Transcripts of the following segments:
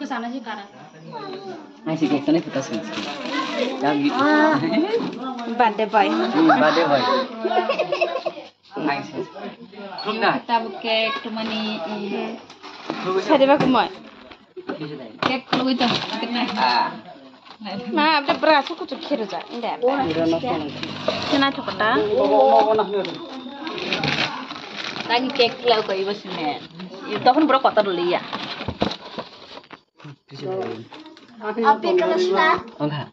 Kesana sih karena. Masih kekene kita sih. Birthday boy. Birthday boy. Nice. Kita cake cuma nih. Sari ba kumoy. Cake lu itu kena. Ma abde braso kutu khiro ja inda. Kena chokota. Lagi cake lau kau ibu sini. Itu kan berapa kotor dulu ya. Apa kalau sudah? Enggak.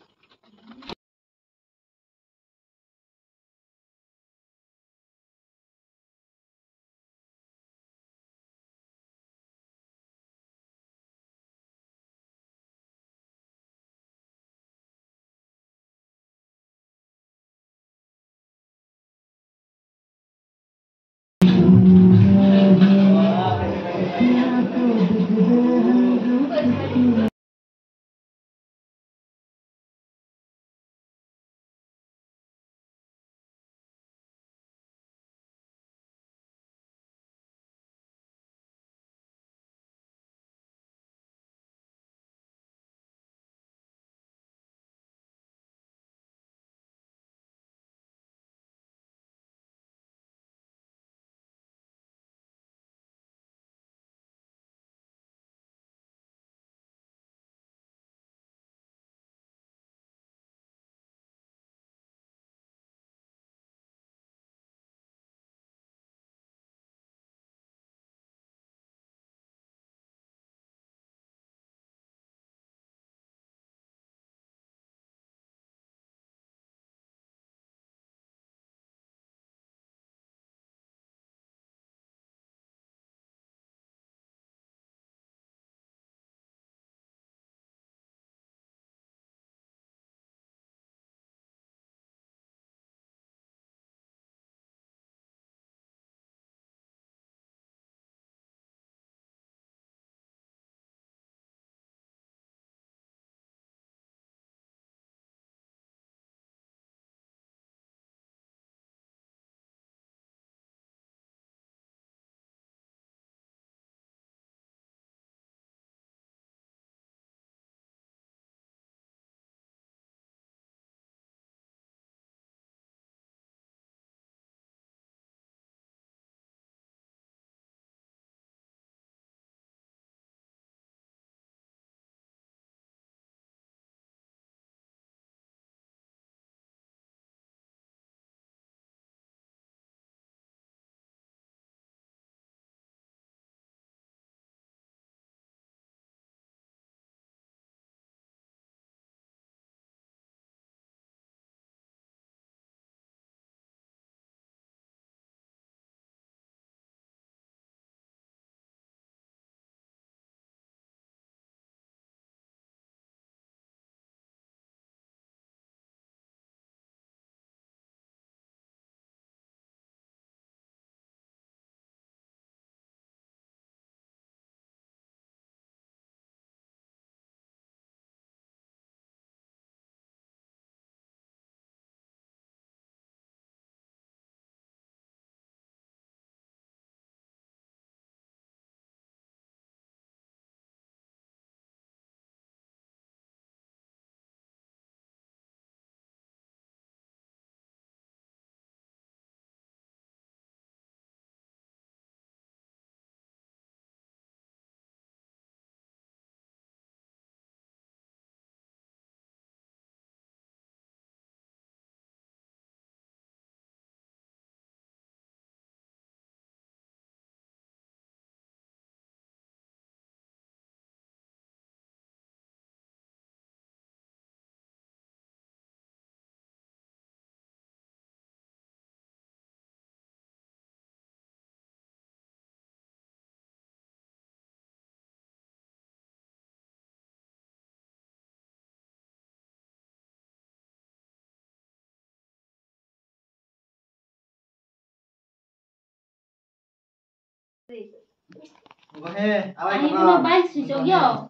Ay, no vais si yo.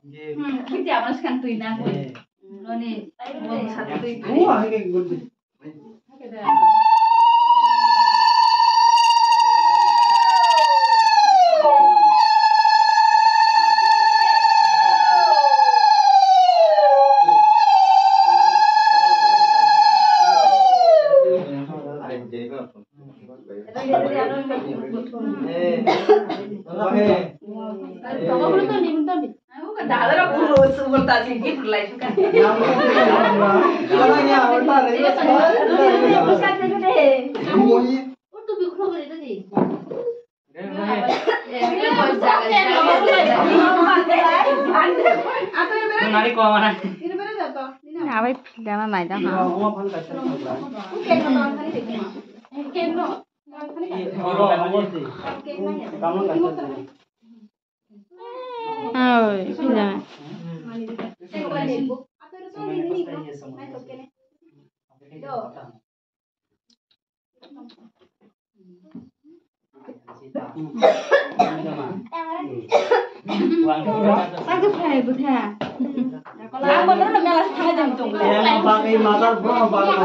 Kita harus kan tuh ina. Lo nih, mau satu itu. Wah, kayak gue. Abai pidana nai dah ha. Oi, pidana. Aku fly buta. Kalau mana nak melas tengah jam tu. Yang bagi matar bro, bagi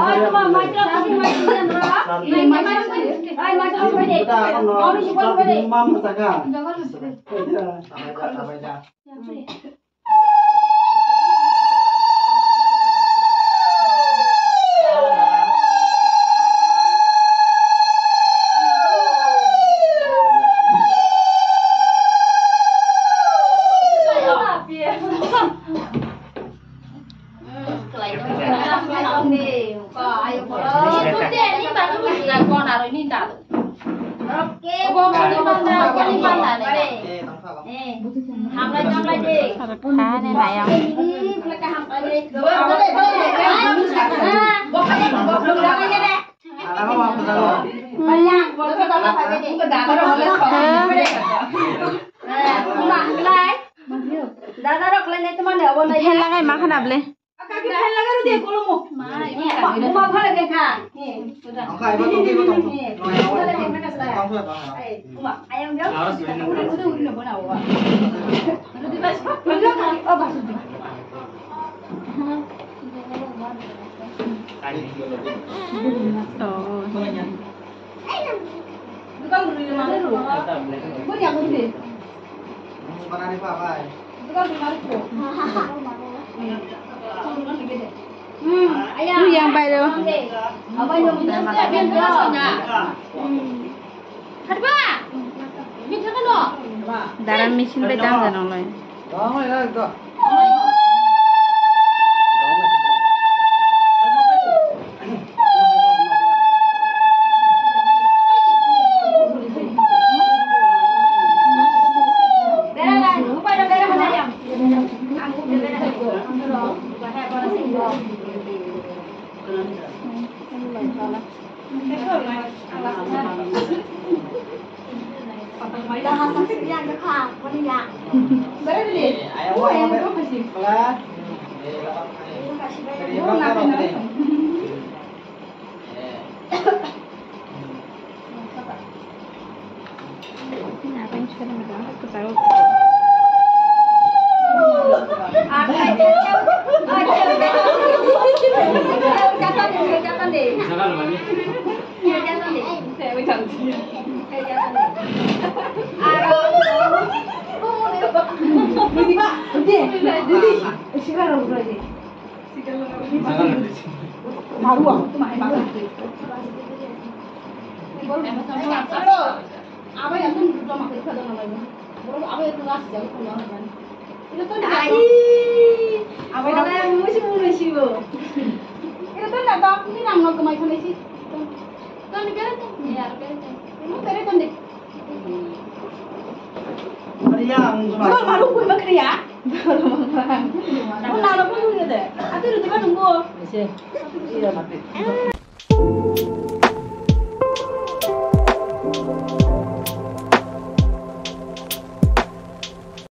Lu yang baik tu. Apa yang minta? Harba. Minta kan lo? Dalam mesin bedang dah nolai. Iya,